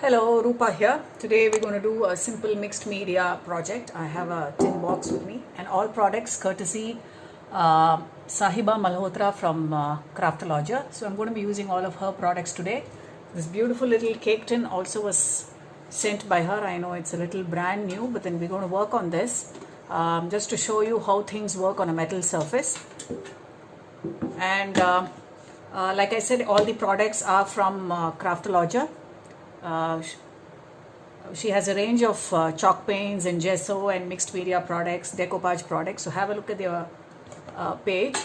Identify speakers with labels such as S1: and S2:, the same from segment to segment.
S1: Hello, Rupa here. Today we're going to do a simple mixed media project. I have a tin box with me and all products courtesy Sahiba Malhotra from Craftologia. So I'm going to be using all of her products today. This beautiful little cake tin also was sent by her. I know it's a little brand new, but then we're going to work on this just to show you how things work on a metal surface. And like I said, all the products are from Craftologia. She has a range of chalk paints and gesso and mixed media products, decoupage products. So have a look at their page.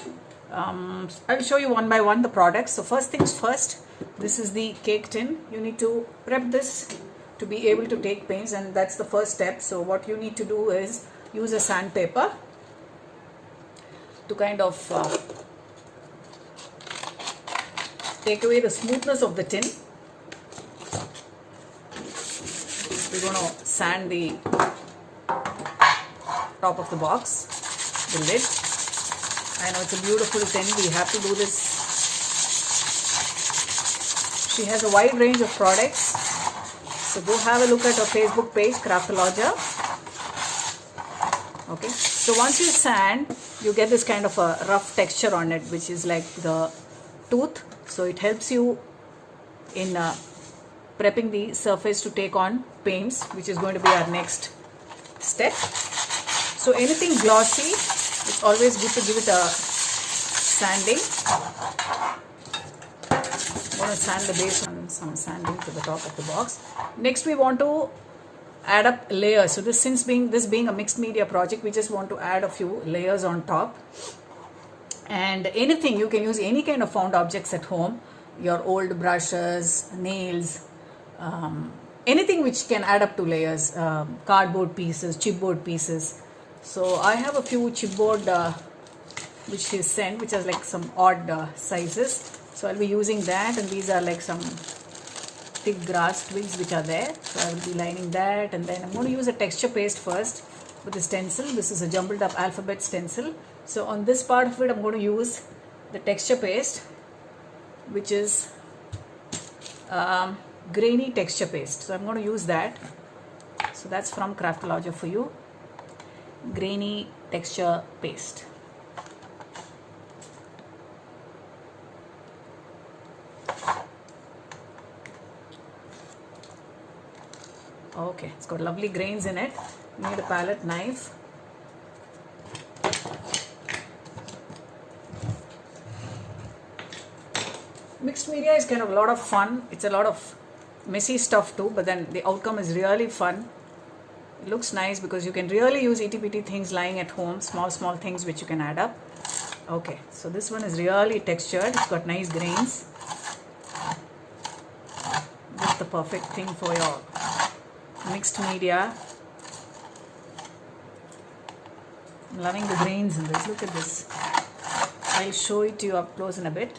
S1: I'll show you one by one the products. So first things first, this is the cake tin. You need to prep this to be able to take paints, and that's the first step. So what you need to do is use a sandpaper to kind of take away the smoothness of the tin. We're going to sand the top of the box, the lid. I know it's a beautiful tin. We have to do this. She has a wide range of products. So go have a look at her Facebook page, Craftologia. Okay. So once you sand, you get this kind of a rough texture on it, which is like the tooth. So it helps you in prepping the surface to take on paints, which is going to be our next step. So anything glossy, it's always good to give it a sanding. I'm going to sand the base on some sanding to the top of the box. Next we want to add up layers. So this, since this being a mixed media project, we just want to add a few layers on top. And anything, you can use any kind of found objects at home, your old brushes, nails, anything which can add up to layers, cardboard pieces, chipboard pieces. So I have a few chipboard which she sent, which are like some odd sizes. So I'll be using that, and these are like some thick grass twigs which are there. So I will be lining that, and then I'm going to use a texture paste first with the stencil. This is a jumbled up alphabet stencil. So on this part of it, I'm going to use the texture paste, which is grainy texture paste. So I'm going to use that. So that's from Craftologia for you. Grainy texture paste. Okay, it's got lovely grains in it. You need a palette knife. Mixed media is kind of a lot of fun. It's a lot of messy stuff too, but then the outcome is really fun. It looks nice because you can really use itty-bitty things lying at home, small things which you can add up. Okay, so this one is really textured. It's got nice grains. Just the perfect thing for your mixed media. I'm loving the grains in this. Look at this. I'll show it to you up close in a bit.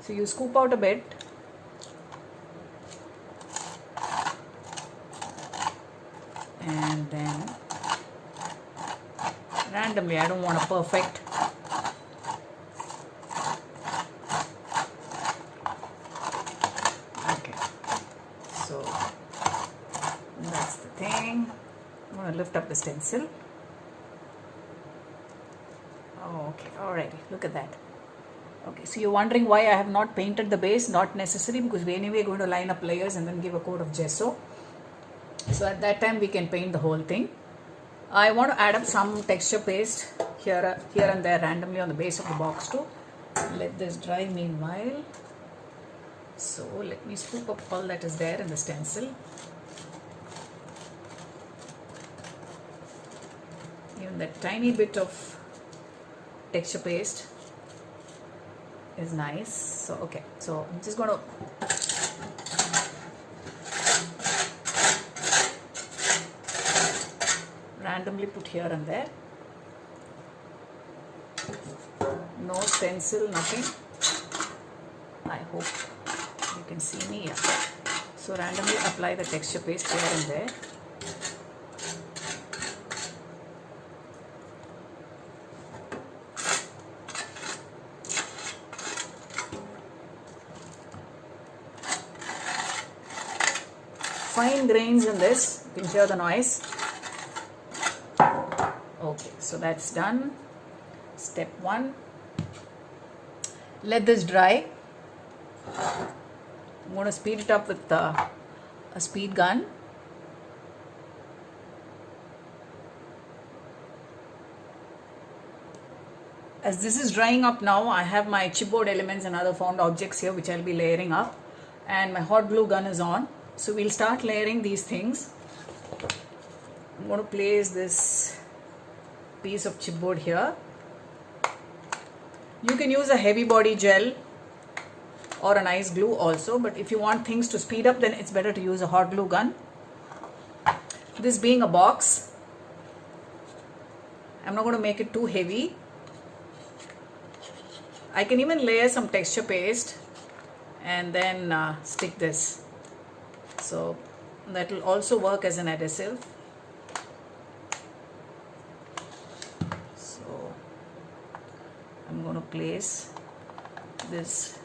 S1: So you scoop out a bit. And then randomly, I don't want a perfect. Okay. So that's the thing. I'm going to lift up the stencil. Oh, okay. Alrighty. Look at that. Okay, so you're wondering why I have not painted the base. Not necessary, because we're anyway going to line up layers and then give a coat of gesso. So at that time we can paint the whole thing. I want to add up some texture paste here and there randomly on the base of the box too. Let this dry meanwhile. So let me scoop up all that is there in the stencil. Even that tiny bit of texture paste is nice. So okay, so I'm just going to randomly put here and there. No stencil, nothing. I hope you can see me here. So randomly apply the texture paste here and there. fine grains in this. You can hear the noise. Okay, so that's done. Step 1. Let this dry. I'm going to speed it up with a speed gun. As this is drying up now, I have my chipboard elements and other found objects here which I'll be layering up, and my hot glue gun is on. So we'll start layering these things. I'm going to place this piece of chipboard here. You can use a heavy body gel or a nice glue also, but if you want things to speed up, then it's better to use a hot glue gun. This being a box, I'm not going to make it too heavy. I can even layer some texture paste and then stick this, so that will also work as an adhesive. So I'm going to place this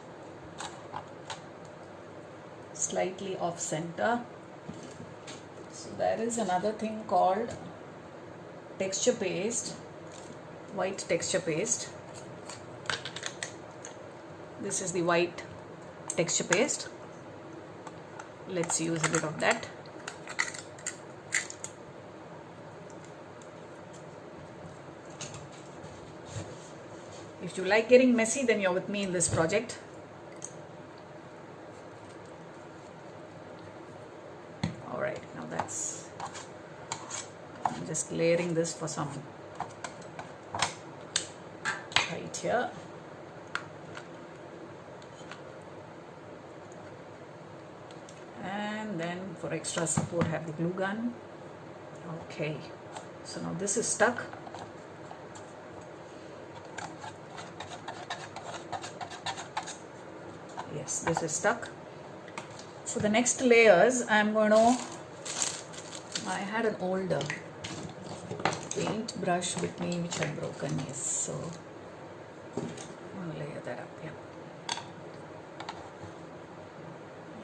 S1: slightly off center. So there is another thing called texture paste, white texture paste. This is the white texture paste. Let's use a bit of that. If you like getting messy, then you're with me in this project. Alright, now that's, I'm just layering this for some height here. And then for extra support, have the glue gun. Okay, so now this is stuck. Yes, this is stuck. So the next layers, I'm going to, I had an older paint brush with me which I've broken, yes, so I'm going to layer that up, yeah.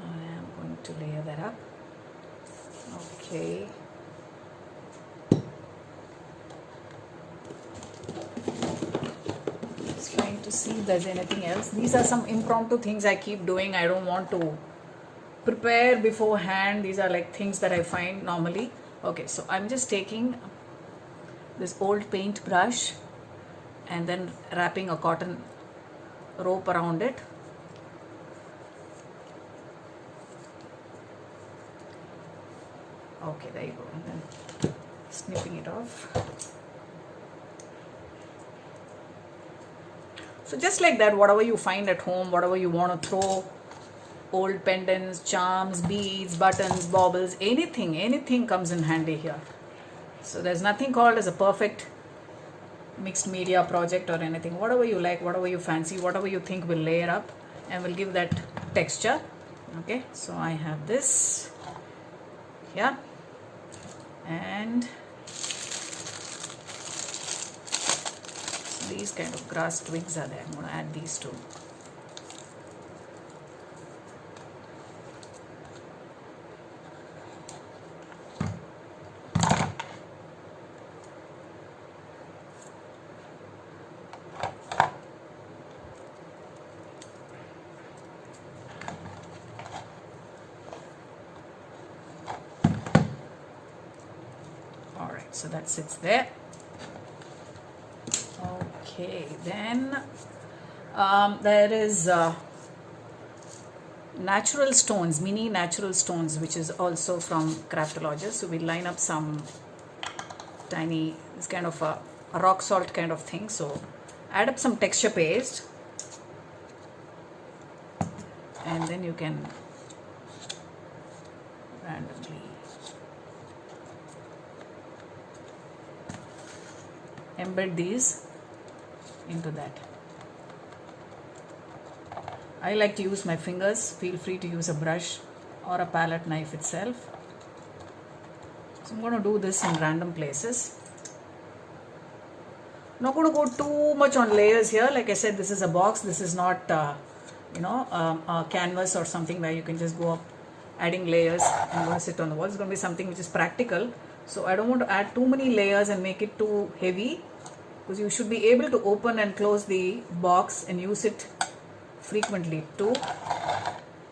S1: I am going to layer that up. Okay. Just trying to see if there's anything else. These are some impromptu things I keep doing. I don't want to prepare beforehand. These are like things that I find normally. Okay, so I'm just taking this old paint brush and then wrapping a cotton rope around it. Okay, there you go. And then snipping it off. So just like that, whatever you find at home, whatever you want to throw, old pendants, charms, beads, buttons, baubles, anything comes in handy here. So there's nothing called as a perfect mixed media project or anything. Whatever you like, whatever you fancy, whatever you think will layer up and will give that texture. Okay, so I have this here, and these kind of grass twigs are there. I'm going to add these two. Alright, so that sits there. Okay, then there is natural stones, mini natural stones, which is also from Craftologist. So we line up some tiny, this kind of a rock salt kind of thing. So add up some texture paste, and then you can randomly embed these into that. I like to use my fingers. Feel free to use a brush or a palette knife itself. So I'm going to do this in random places. I'm not going to go too much on layers here. Like I said, this is a box. This is not a canvas or something where you can just go up adding layers and going to sit on the wall. It's going to be something which is practical. So I don't want to add too many layers and make it too heavy, because you should be able to open and close the box and use it frequently too.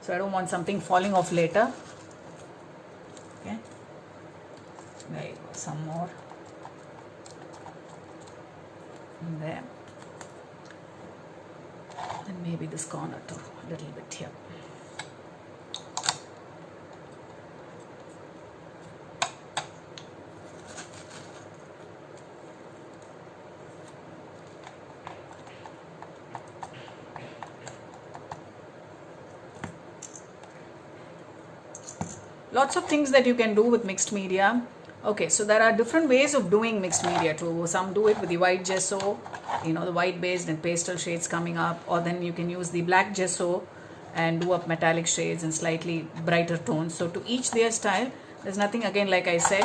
S1: So I don't want something falling off later. Okay, there you go, some more in there, and maybe this corner too, a little bit here. Lots of things that you can do with mixed media. Okay, so there are different ways of doing mixed media too. Some do it with the white gesso, the white based and pastel shades coming up, or then you can use the black gesso and do up metallic shades and slightly brighter tones. So to each their style. There's nothing, again, like I said,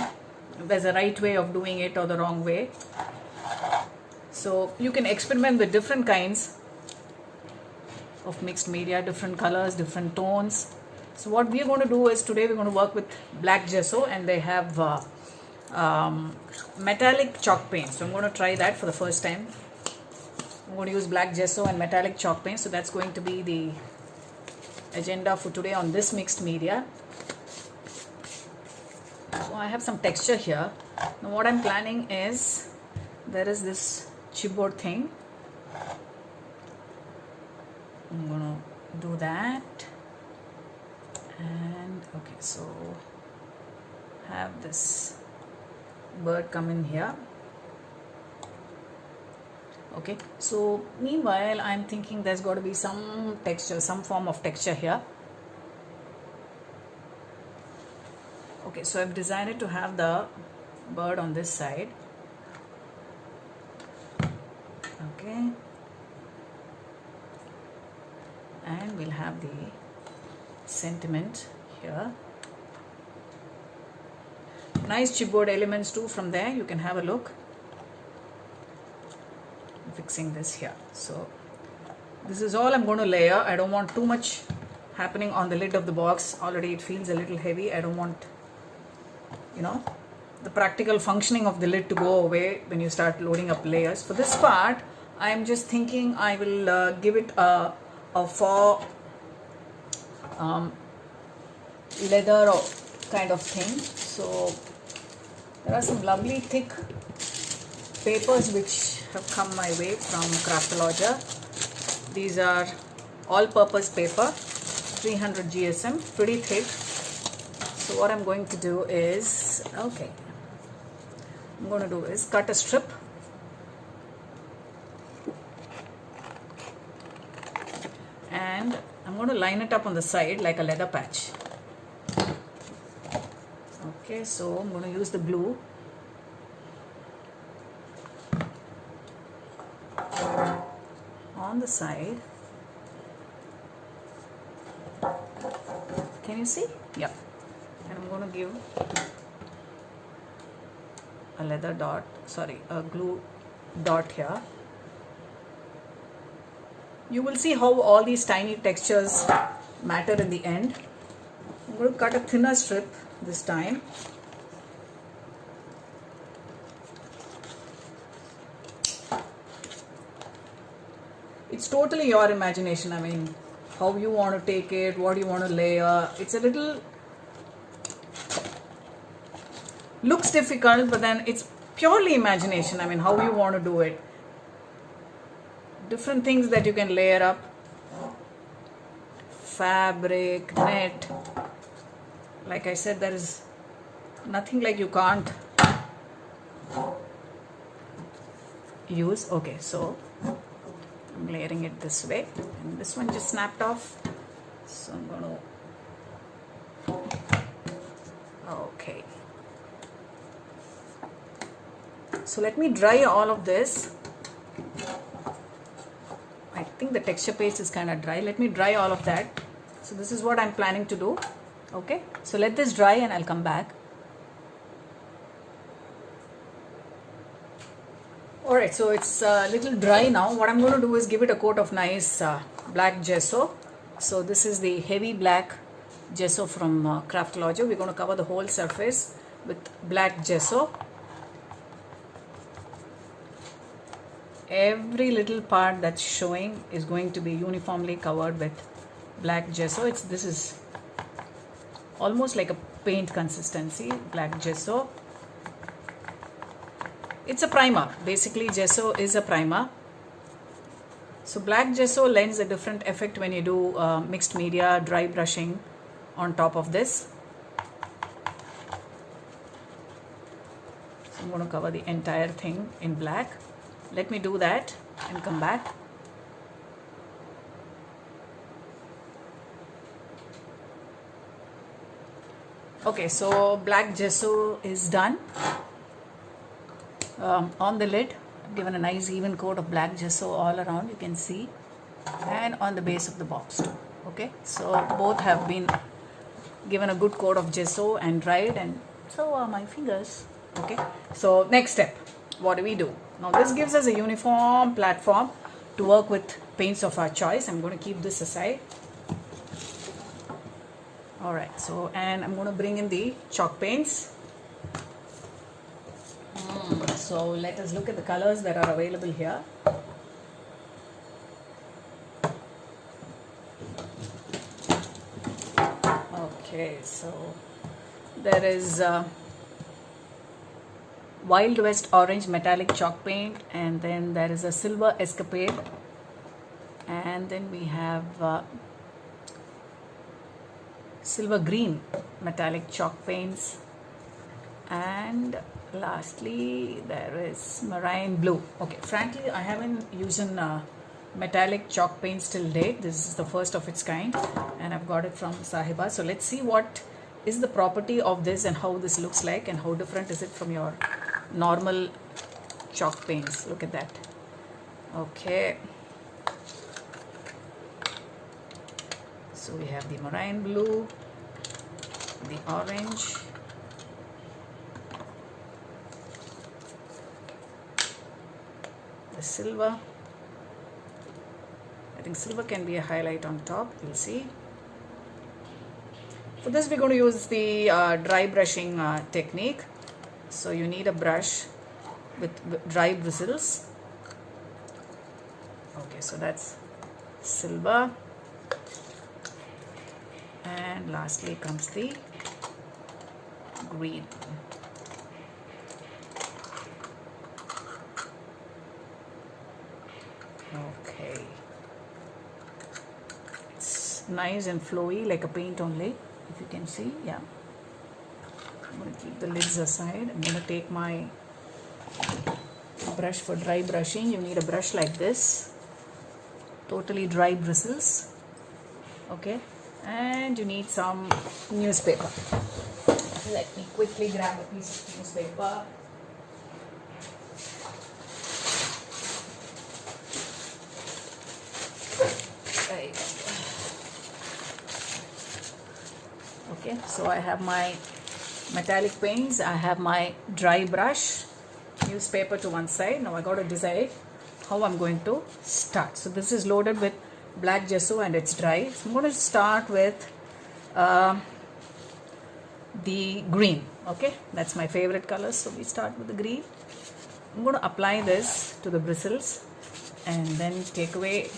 S1: there's a right way of doing it or the wrong way. So you can experiment with different kinds of mixed media, different colors, different tones. So what we are going to do is, today we're going to work with black gesso, and they have metallic chalk paint. So I'm going to try that for the first time. I'm going to use black gesso and metallic chalk paint. So that's going to be the agenda for today on this mixed media. So I have some texture here. Now what I'm planning is, there is this chipboard thing. I'm going to do that. And okay, so have this bird come in here. Okay, so meanwhile I'm thinking there's got to be some texture, some form of texture here. Okay, so I've decided to have the bird on this side. Okay, and we'll have the sentiment here. Nice chipboard elements too from there. You can have a look. I'm fixing this here. So this is all I'm going to layer. I don't want too much happening on the lid of the box. Already it feels a little heavy. I don't want, the practical functioning of the lid to go away when you start loading up layers. For this part, I'm just thinking I will give it a faux leather kind of thing. So there are some lovely thick papers which have come my way from Craftologia. These are all-purpose paper, 300 GSM, pretty thick. So what I'm going to do is, cut a strip. And I'm going to line it up on the side like a leather patch. Okay, so I'm going to use the glue. On the side. Can you see? Yeah. And I'm going to give a glue dot here. You will see how all these tiny textures matter in the end. I'm going to cut a thinner strip this time. It's totally your imagination. I mean, how you want to take it, what you want to layer. It's a little, looks difficult, but then it's purely imagination. I mean, how you want to do it. Different things that you can layer up. Fabric, net. Like I said, there is nothing like you can't use. Okay, so I'm layering it this way, and this one just snapped off, so I'm going to, okay, so let me dry all of this. I think the texture paste is kind of dry. Let me dry all of that. So this is what I'm planning to do. Okay, so let this dry and I'll come back. Alright, so it's a little dry now. What I'm going to do is give it a coat of nice black gesso. So this is the heavy black gesso from Craftology. We're going to cover the whole surface with black gesso. Every little part that's showing is going to be uniformly covered with black gesso. This is almost like a paint consistency, black gesso. It's a primer. Basically, gesso is a primer. So black gesso lends a different effect when you do mixed media dry brushing on top of this. So I'm going to cover the entire thing in black. Let me do that and come back. Okay, so black gesso is done. On the lid, I've given a nice even coat of black gesso all around, you can see, and on the base of the box too. Okay, so both have been given a good coat of gesso and dried, and so are my fingers. Okay, so next step, what do? Now this gives us a uniform platform to work with paints of our choice. I'm going to keep this aside. Alright, so and I'm going to bring in the chalk paints. So let us look at the colors that are available here. Okay, so there is Wild West Orange metallic chalk paint, and then there is a Silver Escapade, and then we have Silver Green metallic chalk paints, and lastly there is Marine Blue. Okay, frankly I haven't used metallic chalk paints till date. This is the first of its kind and I've got it from Sahiba. So let's see what is the property of this and how this looks like and how different is it from your normal chalk paints. Look at that. Okay, so we have the Marine Blue, the orange, the silver. I think silver can be a highlight on top, we'll see. For this we're going to use the dry brushing technique. So you need a brush with dry bristles. Okay, so that's silver, and lastly comes the green. Okay, it's nice and flowy like a paint only, if you can see. Yeah, I'm going to keep the lids aside. I'm going to take my brush for dry brushing. You need a brush like this, totally dry bristles. Okay, and you need some newspaper. Let me quickly grab a piece of newspaper. There you go. Okay, so I have my metallic paints, I have my dry brush, newspaper to one side. Now I got to decide how I'm going to start. So this is loaded with black gesso and it's dry. So I'm going to start with the green. Okay, that's my favorite color, so we start with the green. I'm going to apply this to the bristles and then take away.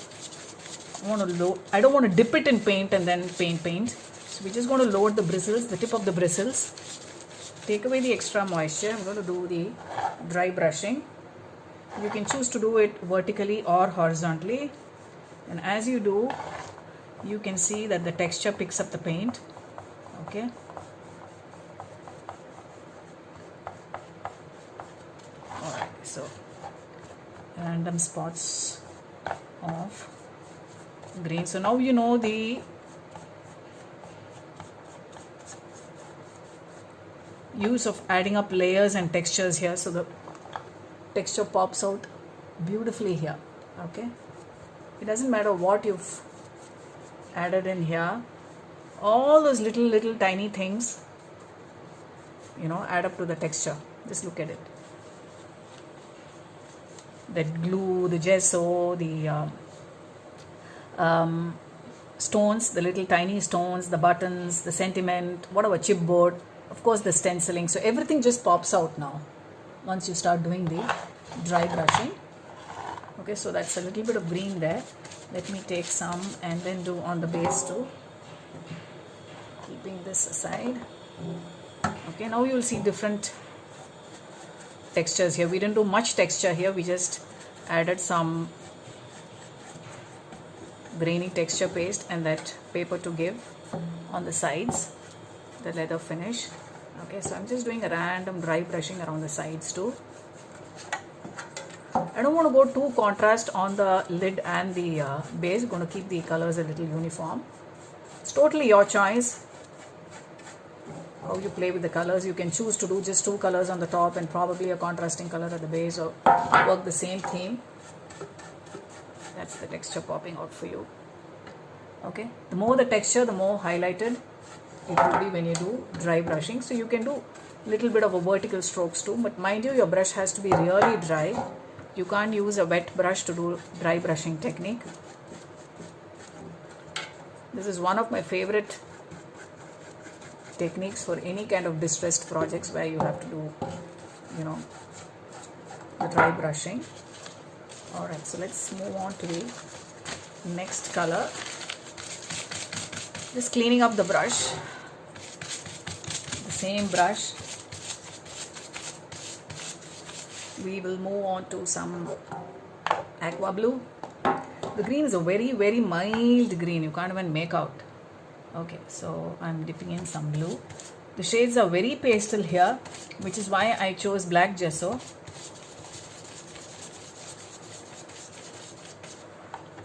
S1: I don't want to dip it in paint and then paint. So we're just going to load the bristles, the tip of the bristles, take away the extra moisture. I'm going to do the dry brushing. You can choose to do it vertically or horizontally, and as you do, you can see that the texture picks up the paint. Okay, alright, so random spots of green. So now you know the use of adding up layers and textures here, so the texture pops out beautifully here. Okay, it doesn't matter what you've added in here, all those little tiny things, you know, add up to the texture. Just look at it. That glue, the gesso, the stones, the little tiny stones, the buttons, the sentiment, whatever, chipboard, of course the stenciling. So everything just pops out now once you start doing the dry brushing. Okay, so that's a little bit of green there. Let me take some and then do on the base too. Keeping this aside. Okay, now you will see different textures here. We didn't do much texture here. We just added some grainy texture paste and that paper to give on the sides, the leather finish. Okay, so I'm just doing a random dry brushing around the sides too. I don't want to go too contrast on the lid and the base. I'm going to keep the colors a little uniform. It's totally your choice how you play with the colors. You can choose to do just 2 colors on the top and probably a contrasting color at the base, or work the same theme. That's the texture popping out for you. Okay, the more the texture, the more highlighted it will be when you do dry brushing. So you can do little bit of a vertical strokes too, but mind you, your brush has to be really dry. You can't use a wet brush to do dry brushing technique. This is one of my favorite techniques for any kind of distressed projects where you have to do, the dry brushing. Alright, so let's move on to the next color. Just cleaning up the brush. The same brush. We will move on to some aqua blue. The green is a very, very mild green. You can't even make out. Okay, so I'm dipping in some blue. The shades are very pastel here, which is why I chose black gesso.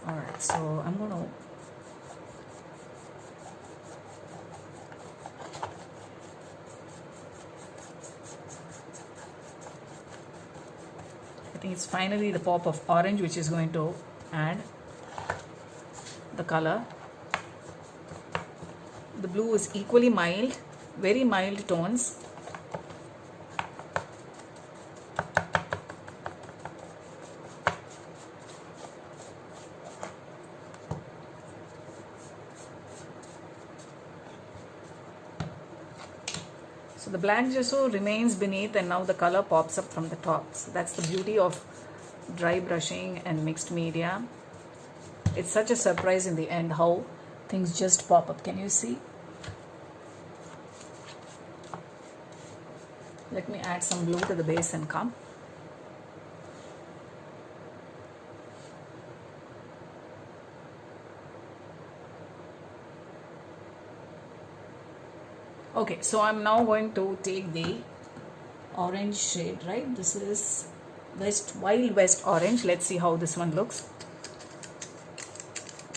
S1: Alright, so I'm going to I think it's finally the pop of orange which is going to add the color. The blue is equally mild, very mild tones. So the black gesso remains beneath and now the color pops up from the top. So that's the beauty of dry brushing and mixed media. It's such a surprise in the end how things just pop up. Can you see? Let me add some blue to the base and come. Okay, so I'm now going to take the orange shade, right? This is Wild West orange. Let's see how this one looks.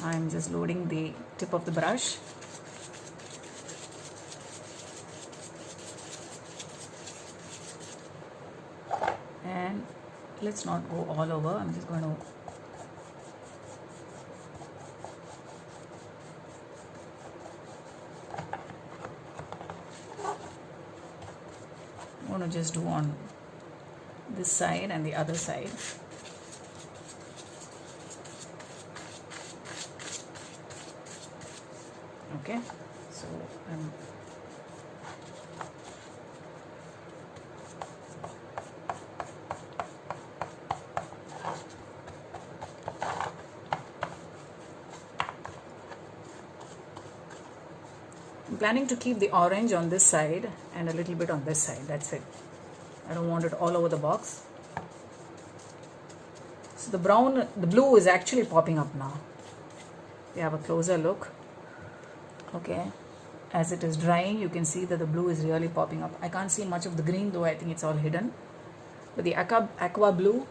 S1: I'm just loading the tip of the brush. And let's not go all over. I'm just going to just do on this side and the other side. Okay, so I'm planning to keep the orange on this side and a little bit on this side. That's it. I don't want it all over the box. So the blue is actually popping up now. We have a closer look. Okay, as it is drying, you can see that the blue is really popping up. I can't see much of the green though. I think it's all hidden. But the aqua blue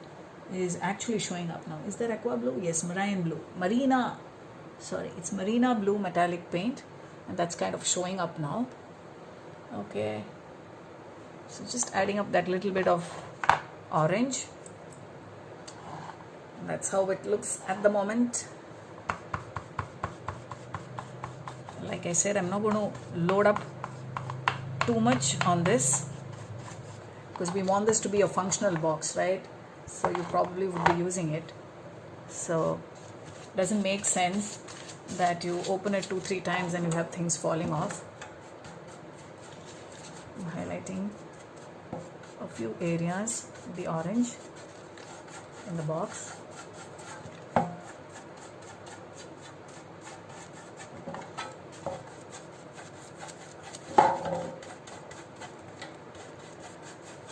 S1: is actually showing up now. Is there aqua blue? Yes, marine blue. It's marina blue metallic paint. And that's kind of showing up now. Okay, so just adding up that little bit of orange. That's how it looks at the moment. Like I said, I'm not going to load up too much on this because we want this to be a functional box, right? So you probably would be using it. So it doesn't make sense that you open it 2-3 times and you have things falling off. I'm highlighting a few areas, the orange in the box.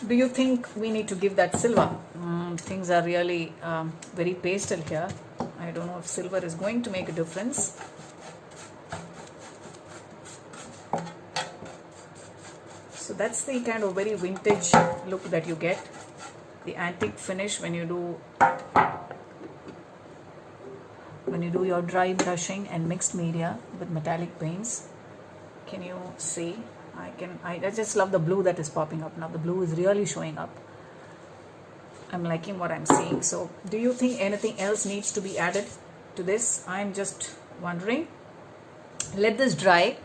S1: Do you think we need to give that silver? Things are really very pastel here. I don't know if silver is going to make a difference. So that's the kind of very vintage look that you get. The antique finish when you do your dry brushing and mixed media with metallic paints. Can you see? I just love the blue that is popping up now. The blue is really showing up. I'm liking what I'm seeing. So do you think anything else needs to be added to this? I'm just wondering. Let this dry.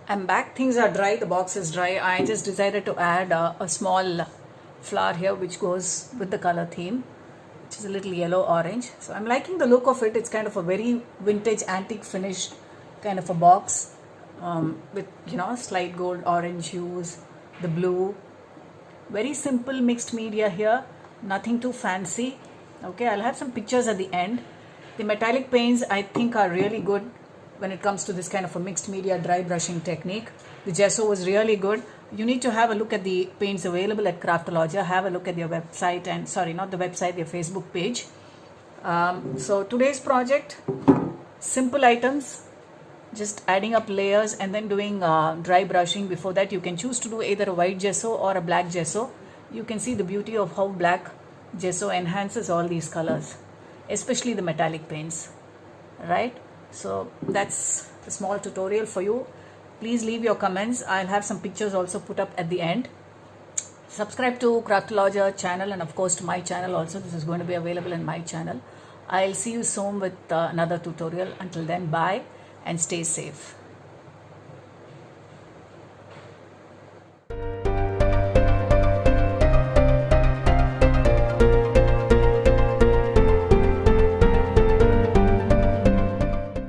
S1: I'm back. Things are dry. The box is dry. I just decided to add a small flower here which goes with the color theme, which is a little yellow orange. So I'm liking the look of it. It's kind of a very vintage antique finish kind of a box with slight gold orange hues, the blue. Very simple mixed media here, nothing too fancy. Okay, I'll have some pictures at the end. The metallic paints I think are really good when it comes to this kind of a mixed media dry brushing technique. The gesso was really good. You need to have a look at the paints available at Craftologia. Have a look at their website, and sorry, not the website, their Facebook page. So today's project, simple items, just adding up layers and then doing dry brushing. Before that, you can choose to do either a white gesso or a black gesso. You can see the beauty of how black gesso enhances all these colors, especially the metallic paints, right? So that's a small tutorial for you. Please leave your comments. I'll have some pictures also put up at the end. Subscribe to Craftologia channel and of course to my channel also. This is going to be available in my channel. I'll see you soon with another tutorial. Until then, bye and stay safe.